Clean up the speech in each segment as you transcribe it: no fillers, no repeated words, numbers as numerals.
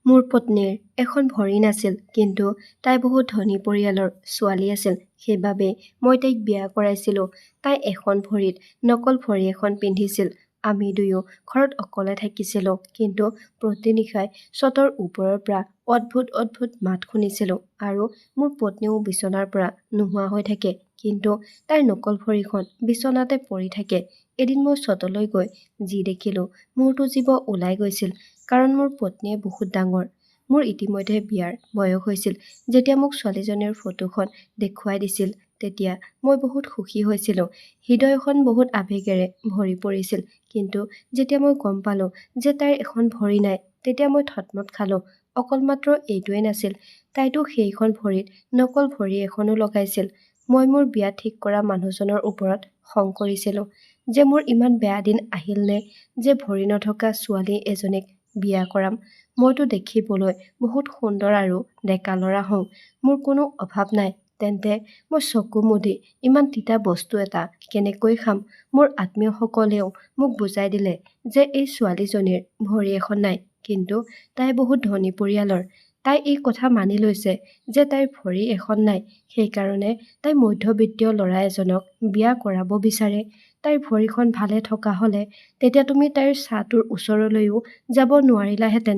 মোৰ পত্নীৰ এখন ভৰি নাছিল, কিন্তু তাই বহুত ধনী পৰিয়ালৰ ছোৱালী আছিল। সেইবাবে মই তাইক বিয়া কৰাইছিলোঁ। তাই এখন ভৰিত নকল ভৰি এখন পিন্ধিছিল। আমি দুয়ো ঘৰত অকলে থাকিছিলোঁ, কিন্তু প্ৰতিনিশাই ছটৰ ওপৰৰ পৰা অদ্ভুত অদ্ভুত মাত শুনিছিলোঁ আৰু মোৰ পত্নীও বিচনাৰ পৰা নোহোৱা হৈ থাকে, কিন্তু তাইৰ নকল ভৰিখন বিচনাতে পৰি থাকে। এদিন মই ছটলৈ গৈ যি দেখিলোঁ, মোৰতো জীৱ ওলাই গৈছিল, কাৰণ মোৰ পত্নীয়ে বহুত ডাঙৰ। মোৰ ইতিমধ্যে বিয়াৰ বয়স হৈছিল। যেতিয়া মোক ছোৱালীজনীৰ ফটোখন দেখুৱাই দিছিল, তেতিয়া মই বহুত সুখী হৈছিলোঁ। হৃদয়খন বহুত আৱেগেৰে ভৰি পৰিছিল। কিন্তু যেতিয়া মই গম পালোঁ যে তাইৰ এখন ভৰি নাই, তেতিয়া মই থতমত খালোঁ। অকল মাত্ৰ এইটোৱেই নাছিল, তাইতো সেইখন ভৰিত নকল ভৰি এখনো লগাইছিল। মই মোৰ বিয়া ঠিক কৰা মানুহজনৰ ওপৰত খং কৰিছিলোঁ যে মোৰ ইমান বেয়া দিন আহিলনে, যে ভৰি নথকা ছোৱালী এজনীক বিয়া কৰাম। মইতো দেখিবলৈ বহুত সুন্দৰ আৰু ডেকা ল'ৰা হওঁ, মোৰ কোনো অভাৱ নাই, তেন্তে মই চকু মুদি ইমান তিতা বস্তু এটা কেনেকৈ খাম? মোৰ আত্মীয়সকলেও মোক বুজাই দিলে যে এই ছোৱালীজনীৰ ভৰি এখন নাই, কিন্তু তাই বহুত ধনী পৰিয়ালৰ। তাই এই কথা মানি লৈছে যে তাইৰ ভৰি এখন নাই, সেইকাৰণে তাই মধ্যবিত্তীয় ল'ৰা এজনক বিয়া কৰাব বিচাৰে। তাইৰ ভৰিখন ভালে থকা হ'লে তেতিয়া তুমি তাইৰ ছাটোৰ ওচৰলৈও যাব নোৱাৰিলাহেঁতেন।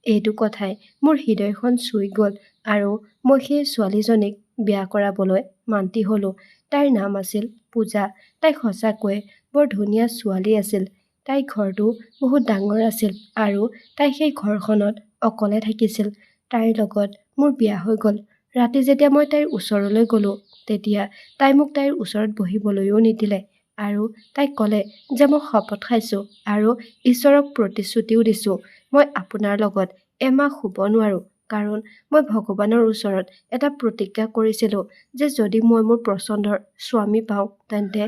এইটো কথাই মোৰ হৃদয়খন চুই গ'ল আৰু মই সেই ছোৱালীজনীক বিয়া কৰাবলৈ মান্তি হ'লোঁ। তাইৰ নাম আছিল পূজা। তাই সঁচাকৈয়ে বৰ ধুনীয়া ছোৱালী আছিল। তাইৰ ঘৰটো বহুত ডাঙৰ আছিল আৰু তাই সেই ঘৰখনত অকলে থাকিছিল। তাইৰ লগত মোৰ বিয়া হৈ গ'ল। ৰাতি যেতিয়া মই তাইৰ ওচৰলৈ গ'লোঁ, তেতিয়া তাই মোক তাইৰ ওচৰত বহিবলৈও নিদিলে আৰু তাইক ক'লে যে মই শপত খাইছোঁ আৰু ঈশ্বৰক প্ৰতিশ্ৰুতিও দিছোঁ, মই আপোনাৰ লগত এমাহ শুব নোৱাৰোঁ, কাৰণ মই ভগৱানৰ ওচৰত এটা প্ৰতিজ্ঞা কৰিছিলোঁ যে যদি মই মোৰ পচন্দৰ স্বামী পাওঁ, তেন্তে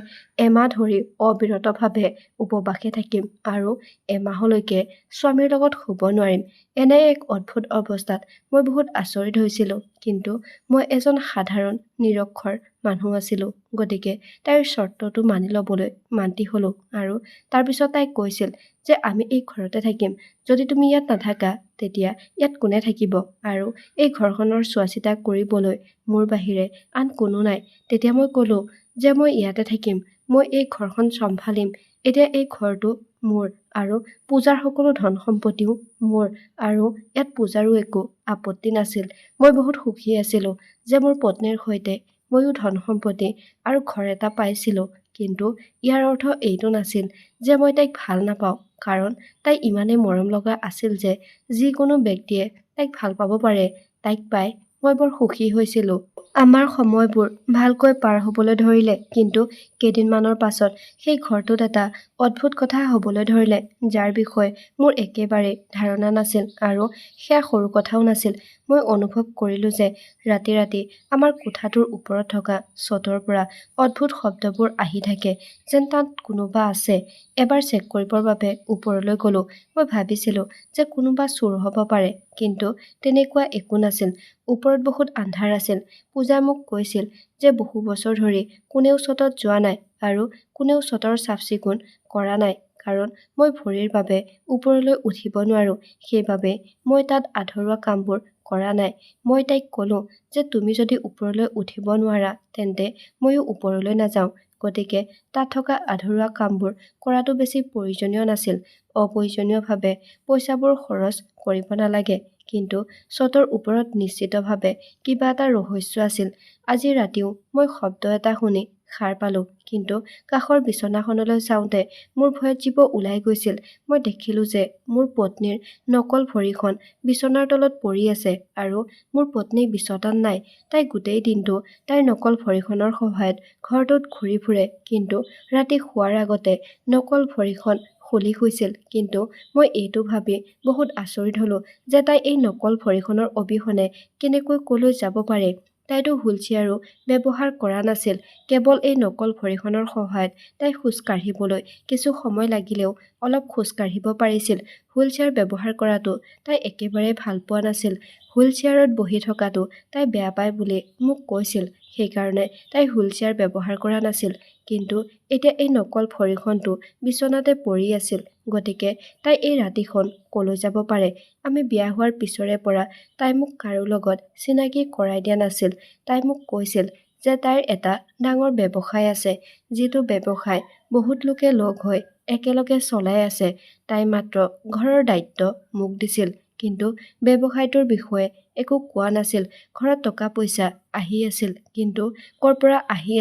এমাহ ধৰি অবিৰতভাৱে উপবাসে থাকিম আৰু এমাহলৈকে স্বামীৰ লগত শুব নোৱাৰিম। এনে এক অদ্ভুত অৱস্থাত মই বহুত আচৰিত হৈছিলোঁ, কিন্তু মই এজন সাধাৰণ নিৰক্ষৰ মানুহ আছিলোঁ, গতিকে তাইৰ চৰ্তটো মানি ল'বলৈ মান্তি হ'লোঁ আৰু তাৰপিছত তাই কৈছিল যে আমি এই ঘৰতে থাকিম। যদি তুমি ইয়াত নাথাকা, তেতিয়া ইয়াত কোনে থাকিব? আৰু এই ঘৰখনৰ চোৱাচিতা কৰিবলৈ মোৰ বাহিৰে আন কোনো নাই। তেতিয়া মই ক'লোঁ যে মই ইয়াতে থাকিম, মই এই ঘৰখন চম্ভালিম। এতিয়া এই ঘৰটো মোৰ আৰু পূজাৰ সকলো ধন সম্পত্তিও মোৰ, আৰু ইয়াত পূজাৰো একো আপত্তি নাছিল। মই বহুত সুখী আছিলোঁ যে মোৰ পত্নীৰ সৈতে ময়ো ধন সম্পত্তি আৰু ঘৰ এটা পাইছিলোঁ, কিন্তু ইয়াৰ অৰ্থ এইটো নাছিল যে মই তাইক ভাল নাপাওঁ, কাৰণ তাই ইমানেই মৰম লগা আছিল যে যিকোনো ব্যক্তিয়ে তাইক ভাল পাব পাৰে। তাইক পাই মই বৰ সুখী হৈছিলোঁ। আমাৰ সময়বোৰ ভালকৈ পাৰ হ'বলৈ ধৰিলে, কিন্তু কেইদিনমানৰ পাছত সেই ঘৰটোত এটা অদ্ভুত কথা হ'বলৈ ধৰিলে, যাৰ বিষয়ে মোৰ একেবাৰেই ধাৰণা নাছিল আৰু সেয়া সৰু কথাও নাছিল। মই অনুভৱ কৰিলোঁ যে ৰাতি ৰাতি আমাৰ কোঠাটোৰ ওপৰত থকা ছটৰ পৰা অদ্ভুত শব্দবোৰ আহি থাকে, যেন তাত কোনোবা আছে। এবাৰ চেক কৰিবৰ বাবে ওপৰলৈ গ'লোঁ। মই ভাবিছিলোঁ যে কোনোবা চোৰ হ'ব পাৰে, কিন্তু তেনেকুৱা একো নাছিল। ওপৰত বহুত আন্ধাৰ আছিল। পূজাই মোক কৈছিল যে বহু বছৰ ধৰি কোনেও ছটত যোৱা নাই আৰু কোনেও ছটৰ চাফ-চিকুণ কৰা নাই, কাৰণ মই ভৰিৰ বাবে ওপৰলৈ উঠিব নোৱাৰোঁ। সেইবাবে মই তাত আধৰুৱা কামবোৰ কৰা নাই। মই তাইক ক'লোঁ যে তুমি যদি ওপৰলৈ উঠিব নোৱাৰা, তেন্তে ময়ো ওপৰলৈ নাযাওঁ। গতিকে তাত থকা আধৰুৱা কামবোৰ কৰাটো বেছি প্ৰয়োজনীয় নাছিল। অপ্ৰয়োজনীয়ভাৱে পইচাবোৰ খৰচ কৰিব নালাগে। কিন্তু ছটৰ ওপৰত নিশ্চিতভাৱে কিবা এটা ৰহস্য আছিল। আজি ৰাতিও মই শব্দ এটা শুনি সাৰ পালোঁ, কিন্তু কাষৰ বিচনাখনলৈ চাওঁতে মোৰ ভয়ত জীৱ ওলাই গৈছিল। মই দেখিলোঁ যে মোৰ পত্নীৰ নকল ভৰিখন বিচনাৰ তলত পৰি আছে আৰু মোৰ পত্নী বিচনাত নাই। তাই গোটেই দিনটো তাইৰ নকল ভৰিখনৰ সহায়ত ঘৰটোত ঘূৰি ফুৰে, কিন্তু ৰাতি শোৱাৰ আগতে নকল ভৰিখন খুলি শুইছিল। কিন্তু মই এইটো ভাবি বহুত আচৰিত হ'লোঁ যে তাই এই নকল ভৰিখনৰ অবিহনে কেনেকৈ ক'লৈ যাব পাৰে। তাইতো হুইলচেয়াৰো ব্যৱহাৰ কৰা নাছিল। কেৱল এই নকল ভৰিখনৰ সহায়ত তাই খোজ কাঢ়িবলৈ কিছু সময় লাগিলেও অলপ খোজ কাঢ়িব পাৰিছিল। হুইলচেয়াৰ ব্যৱহাৰ কৰাটো তাই একেবাৰে ভাল পোৱা নাছিল। হুইলচেয়াৰত বহি থকাটো তাই বেয়া পায় বুলি মোক কৈছিল। সেইকাৰণে তাই হুইলচেয়াৰ ব্যৱহাৰ কৰা নাছিল। কিন্তু এতিয়া এই নকল ভৰিখনটো বিচনাতে পৰি আছিল। গতিকে তাই এই ৰাতিখন কলৈ যাব পাৰে? আমি বিয়া হোৱাৰ পিছৰে পৰা তাই মোক কাৰো লগত চিনাকি কৰাই দিয়া নাছিল। তাই মোক কৈছিল যে তাইৰ এটা ডাঙৰ ব্যৱসায় আছে, যিটো ব্যৱসায় বহুত লোকে লগ হৈ একেলগে চলাই আছে। তাই মাত্ৰ ঘৰৰ দায়িত্ব মোক দিছিল, কিন্তু ব্যৱসায়টোৰ বিষয়ে একো কোৱা নাছিল। ঘৰত টকা পইচা আহি আছিল, কিন্তু ক'ৰ পৰা আহি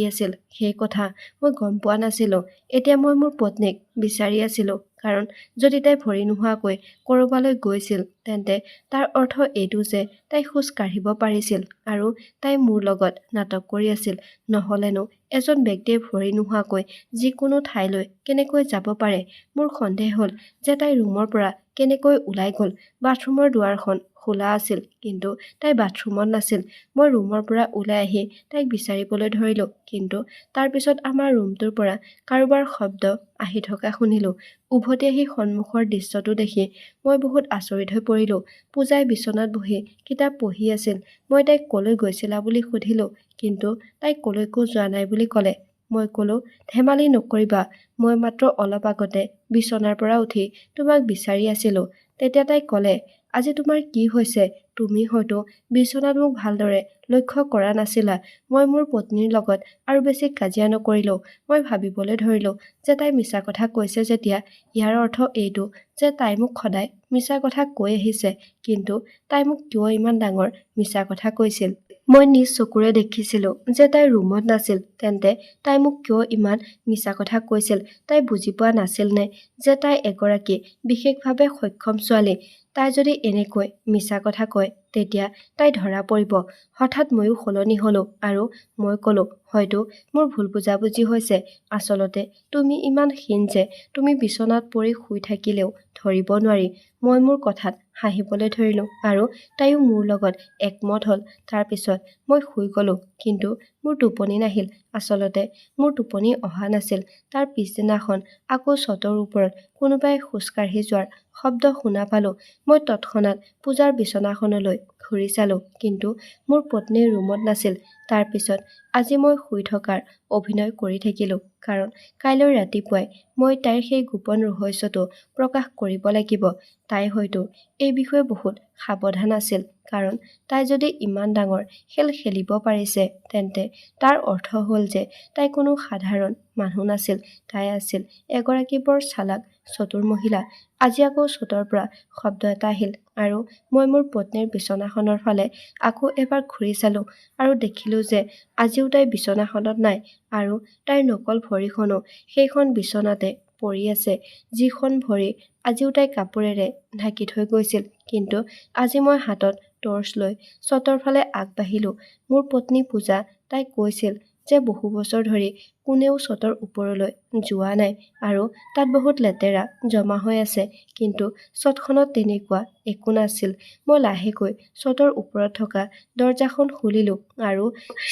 আছিল সেই কথা মই গম পোৱা নাছিলোঁ। এতিয়া মই মোৰ পত্নীক বিচাৰি আছিলোঁ, কাৰণ যদি তাই ভৰি নোহোৱাকৈ ক'ৰবালৈ গৈছিল তেন্তে তাৰ অৰ্থ এইটো যে তাই খোজ কাঢ়িব পাৰিছিল আৰু তাই মোৰ লগত নাটক কৰি আছিল। নহ'লেনো এজন ব্যক্তিয়ে ভৰি নোহোৱাকৈ যিকোনো ঠাইলৈ কেনেকৈ যাব পাৰে? মোৰ সন্দেহ হ'ল যে তাই ৰুমৰ পৰা কেনেকৈ ওলাই গ'ল। বাথৰুমৰ দুৱাৰখন খোলা আছিল, কিন্তু তাই বাথৰুমত নাছিল। মই ৰুমৰ পৰা ওলাই আহি তাইক বিচাৰিবলৈ ধৰিলোঁ, কিন্তু তাৰ পিছত আমাৰ ৰুমটোৰ পৰা কাৰোবাৰ শব্দ আহি থকা শুনিলোঁ। উভতি আহি সন্মুখৰ দৃশ্যটো দেখি মই বহুত আচৰিত হৈ পৰিলোঁ। পূজাই বিচনাত বহি কিতাপ পঢ়ি আছিল। মই তাইক ক'লৈ গৈছিলা বুলি সুধিলোঁ, কিন্তু তাই ক'লৈকো যোৱা নাই বুলি ক'লে। মই ক'লোঁ, ধেমালি নকৰিবা, মই মাত্ৰ অলপ আগতে বিচনাৰ পৰা উঠি তোমাক বিচাৰি আছিলোঁ। তেতিয়া তাই ক'লে, আজি তোমাৰ কি হৈছে? তুমি হয়তো বিচনাত মোক ভালদৰে লক্ষ্য কৰা নাছিলা। মই মোৰ পত্নীৰ লগত আৰু বেছি কাজিয়া নকৰিলোঁ। মই ভাবিবলৈ ধৰিলোঁ যে তাই মিছা কথা কৈছে যেতিয়া ইয়াৰ অৰ্থ এইটো যে তাই মোক সদায় মিছা কথা কৈ আহিছে। কিন্তু তাই মোক কিয় ইমান ডাঙৰ মিছা কথা কৈছিল? মই নিজ চকুৰে দেখিছিলোঁ যে তাই ৰুমত নাছিল। তেন্তে তাই মোক কিয় ইমান মিছা কথা কৈছিল? তাই বুজি পোৱা নাছিলনে যে তাই এগৰাকী বিশেষভাৱে সক্ষম ছোৱালী? তাই যদি এনেকৈ মিছা কথা কয় তেতিয়া তাই ধৰা পৰিব। হঠাৎ ময়ো সলনি হ'লোঁ আৰু মই ক'লোঁ, হয়তো মোৰ ভুল বুজাবুজি হৈছে। আচলতে তুমি ইমান ক্ষীণ যে তুমি বিচনাত পৰি শুই থাকিলেও ধৰিব নোৱাৰি। মই মোৰ কথাত হাঁহিবলৈ ধৰিলোঁ আৰু তাইও মোৰ লগত একমত হ'ল। তাৰ পিছত মই শুই গ'লোঁ, কিন্তু মোৰ টোপনি নাহিল। আচলতে মোৰ টোপনি অহা নাছিল। তাৰ পিছদিনাখন আকৌ ছটৰ ওপৰত কোনোবাই খোজকাঢ়ি যোৱাৰ শব্দ শুনা পালোঁ। মই তৎক্ষণাত পূজাৰ বিচনাখনলৈ ঘূৰি চালোঁ, কিন্তু মোৰ পত্নী ৰুমত নাছিল। তাৰ পিছত আজি মই শুই থকাৰ অভিনয় কৰি থাকিলোঁ, কাৰণ কাইলৈ ৰাতিপুৱাই মই তাইৰ সেই গোপন ৰহস্যটো প্ৰকাশ কৰিব লাগিব। তাই হয়তো এই বিষয়ে বহুত সাৱধান আছিল, কাৰণ তাই যদি ইমান ডাঙৰ খেল খেলিব পাৰিছে তেন্তে তাৰ অৰ্থ হ'ল যে তাই কোনো সাধাৰণ মানুহ নাছিল। তাই আছিল এগৰাকী বৰ চালাক, চতুৰ মহিলা। আজি আকৌ ছটৰ পৰা শব্দ এটা আহিল আৰু মই মোৰ পত্নীৰ বিচনাখনৰ ফালে আকৌ এবাৰ ঘূৰি চালোঁ আৰু দেখিলোঁ যে আজিও তাই বিচনাখনত নাই আৰু তাইৰ নকল ভৰিখনো সেইখন বিচনাতে পৰি আছে, যিখন ভৰি আজিও তাই কাপোৰেৰে ঢাকি থৈ গৈছিল। কিন্তু আজি মই হাতত টৰ্চ লৈ ছটৰ ফালে আগবাঢ়িলোঁ। মোৰ পত্নী পূজা, তাই কৈছিল যে বহু বছৰ ধৰি কোনেও ছটৰ ওপৰলৈ যোৱা নাই আৰু তাত বহুত লেতেৰা জমা হৈ আছে, কিন্তু ছটখনত তেনেকুৱা একো নাছিল। মই লাহেকৈ ছটৰ ওপৰত থকা দৰজাখন খুলিলোঁ আৰু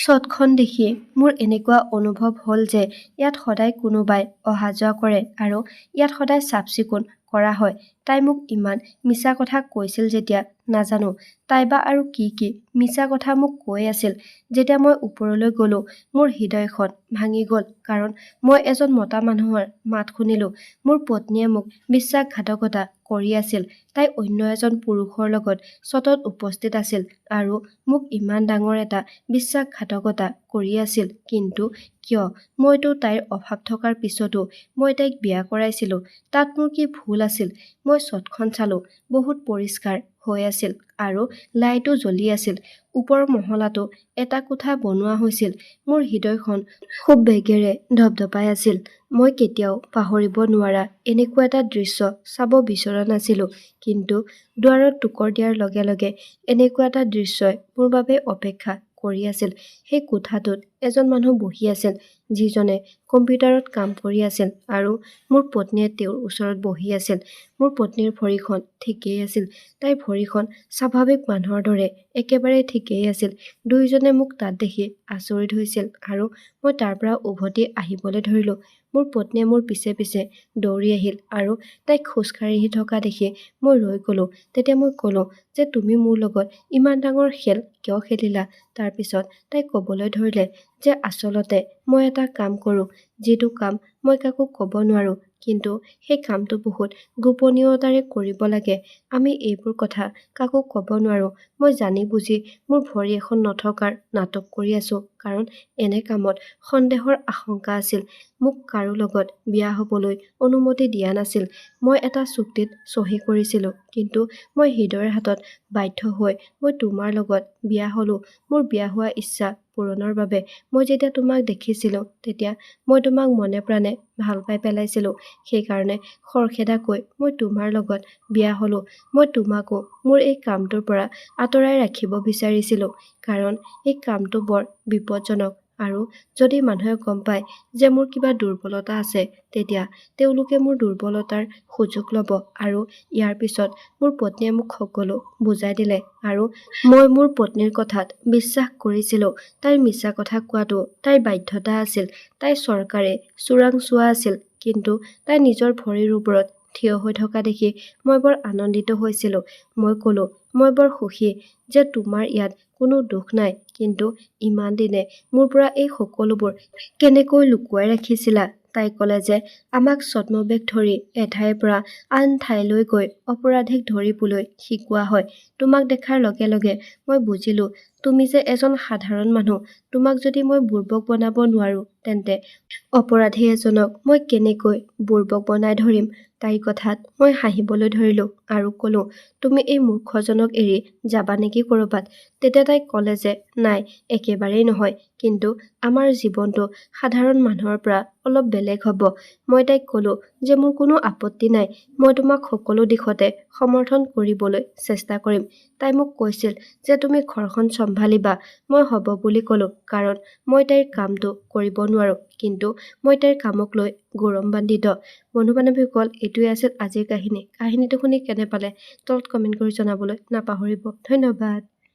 ছটখন দেখি মোৰ এনেকুৱা অনুভৱ হ'ল যে ইয়াত সদায় কোনোবাই অহা যোৱা কৰে আৰু ইয়াত সদায় চাফ চিকুণ কৰা হয়। তাই মোক ইমান মিছা কথা কৈছিল যেতিয়া, নাজানো তাই বা আৰু কি কি মিছা কথা মোক কৈ আছিল। যেতিয়া মই ওপৰলৈ গ'লোঁ, মোৰ হৃদয়খন ভাঙি গ'ল, কাৰণ মই এজন মতা মানুহৰ মাত শুনিলোঁ। মোৰ পত্নীয়ে মোক বিশ্বাসঘাতকতা কৰি আছিল। তাই অন্য এজন পুৰুষৰ লগত ছটত উপস্থিত আছিল আৰু মোক ইমান ডাঙৰ এটা বিশ্বাসঘাতকতা কৰি আছিল। কিন্তু কিয়? মইতো তাইৰ অভাৱ থকাৰ পিছতো মই তাইক বিয়া কৰাইছিলোঁ। তাত মোৰ কি ভুল আছিল? মই ছটখন চালোঁ, বহুত পৰিষ্কাৰ হৈ আছিল আৰু লাইটো জ্বলি আছিল। ওপৰৰ মহলাটো এটা কোঠা বনোৱা হৈছিল। মোৰ হৃদয়খন খুব বেগেৰে ধপধপাই আছিল। মই কেতিয়াও পাহৰিব নোৱাৰা এনেকুৱা এটা দৃশ্য চাব বিচৰা নাছিলোঁ, কিন্তু দুৱাৰত টোকৰ দিয়াৰ লগে লগে এনেকুৱা এটা দৃশ্যই মোৰ বাবে অপেক্ষা কৰি আছিল। সেই কোঠাটোত এজন মানুহ বহি আছিল, যিজনে কম্পিউটাৰত কাম কৰি আছিল আৰু মোৰ পত্নীয়ে তেওঁৰ ওচৰত বহি আছিল। মোৰ পত্নীৰ ভৰিখন ঠিকেই আছিল। তাইৰ ভৰিখন স্বাভাৱিক মানুহৰ দৰে একেবাৰে ঠিকেই আছিল। দুয়োজনে মোক তাত দেখি আচৰিত হৈছিল আৰু মই তাৰ পৰা উভতি আহিবলৈ ধৰিলোঁ। মোৰ পত্নীয়ে মোৰ পিছে পিছে দৌৰি আহিল আৰু তাইক খোজকাঢ়ি আহি থকা দেখি মই ৰৈ গ'লো। তেতিয়া মই ক'লো যে তুমি মোৰ লগত ইমান ডাঙৰ খেল কিয় খেলিলা? তাৰপিছত তাই ক'বলৈ ধৰিলে যে আচলতে মই এটা কাম কৰোঁ, যিটো কাম মই কাকো ক'ব নোৱাৰোঁ, কিন্তু সেই কামটো বহুত গোপনীয়তাৰে কৰিব লাগে। আমি এইবোৰ কথা কাকো ক'ব নোৱাৰোঁ। মই জানি বুজি মোৰ ভৰি এখন নথকাৰ নাটক কৰি আছোঁ, কাৰণ এনে কামত সন্দেহৰ আশংকা আছিল। মোক কাৰো লগত বিয়া হ'বলৈ অনুমতি দিয়া নাছিল। মই এটা চুক্তিত চহী কৰিছিলোঁ, কিন্তু মই হৃদয়ৰ হাতত বাধ্য হৈ মই তোমাৰ লগত বিয়া হ'লোঁ। মোৰ বিয়া হোৱা ইচ্ছা পূৰণৰ বাবে। মই যেতিয়া তোমাক দেখিছিলোঁ, তেতিয়া মই তোমাক মনে প্ৰাণে ভাল পাই পেলাইছিলোঁ। সেইকাৰণে খৰখেদাকৈ মই তোমাৰ লগত বিয়া হ'লোঁ। মই তোমাকো মোৰ এই কামটোৰ পৰা আঁতৰাই ৰাখিব বিচাৰিছিলোঁ, কাৰণ এই কামটো বৰ বিপদজনক আৰু যদি মানুহে গম পায় যে মোৰ কিবা দুৰ্বলতা আছে, তেতিয়া তেওঁলোকে মোৰ দুৰ্বলতাৰ সুযোগ ল'ব। আৰু ইয়াৰ পিছত মোৰ পত্নীয়ে মোক সকলো বুজাই দিলে আৰু মই মোৰ পত্নীৰ কথাত বিশ্বাস কৰিছিলোঁ। তাইৰ মিছা কথা কোৱাটো তাইৰ বাধ্যতা আছিল। তাই চৰকাৰী চোৰাংচোৱা আছিল, কিন্তু তাই নিজৰ ভৰিৰ ওপৰত থিয় হৈ থকা দেখি মই বৰ আনন্দিত হৈছিলোঁ। মই ক'লো, মই বৰ সুখী যে তোমাৰ ইয়াত কোনো দুখ নাই, কিন্তু ইমান দিনে মোৰ পৰা এই সকলোবোৰ কেনেকৈ লুকুৱাই ৰাখিছিলা? তাই ক'লে যে আমাক ছদ্মবেশ ধৰি এঠাইৰ পৰা আন ঠাইলৈ গৈ অপৰাধীক ধৰিবলৈ শিকোৱা হয়। তোমাক দেখাৰ লগে লগে মই বুজিলোঁ তুমি যে এজন সাধাৰণ মানুহ। তোমাক যদি মই বুৰ্বক বনাব নোৱাৰোঁ, তেন্তে অপৰাধী এজনক মই কেনেকৈ বুৰ্বক বনাই ধৰিম? তাইৰ কথাত মই হাঁহিবলৈ ধৰিলোঁ আৰু ক'লো, তুমি এই মূৰ্খজনক এৰি যাবা নেকি ক'ৰবাত? তেতিয়া তাই ক'লে যে নাই, একেবাৰেই নহয়, কিন্তু আমাৰ জীৱনটো সাধাৰণ মানুহৰ পৰা অলপ বেলেগ হ'ব। মই তাইক ক'লো যে মোৰ কোনো আপত্তি নাই, মই তোমাক সকলো দিশতে সমৰ্থন কৰিবলৈ চেষ্টা কৰিম। তাই মোক কৈছিল যে তুমি ঘৰখন চম্ভালিবা। মই হ'ব বুলি ক'লো, কাৰণ মই তাইৰ কামটো কৰিব নোৱাৰোঁ, কিন্তু মই তাইৰ কামক লৈ গৌৰৱান্বিত। বন্ধু-বান্ধৱীসকল, এইটোৱে আছিল আজিৰ কাহিনী। কাহিনীটো শুনি কেনে পালে তলত কমেণ্ট কৰি জনাবলৈ নাপাহৰিব। ধন্যবাদ।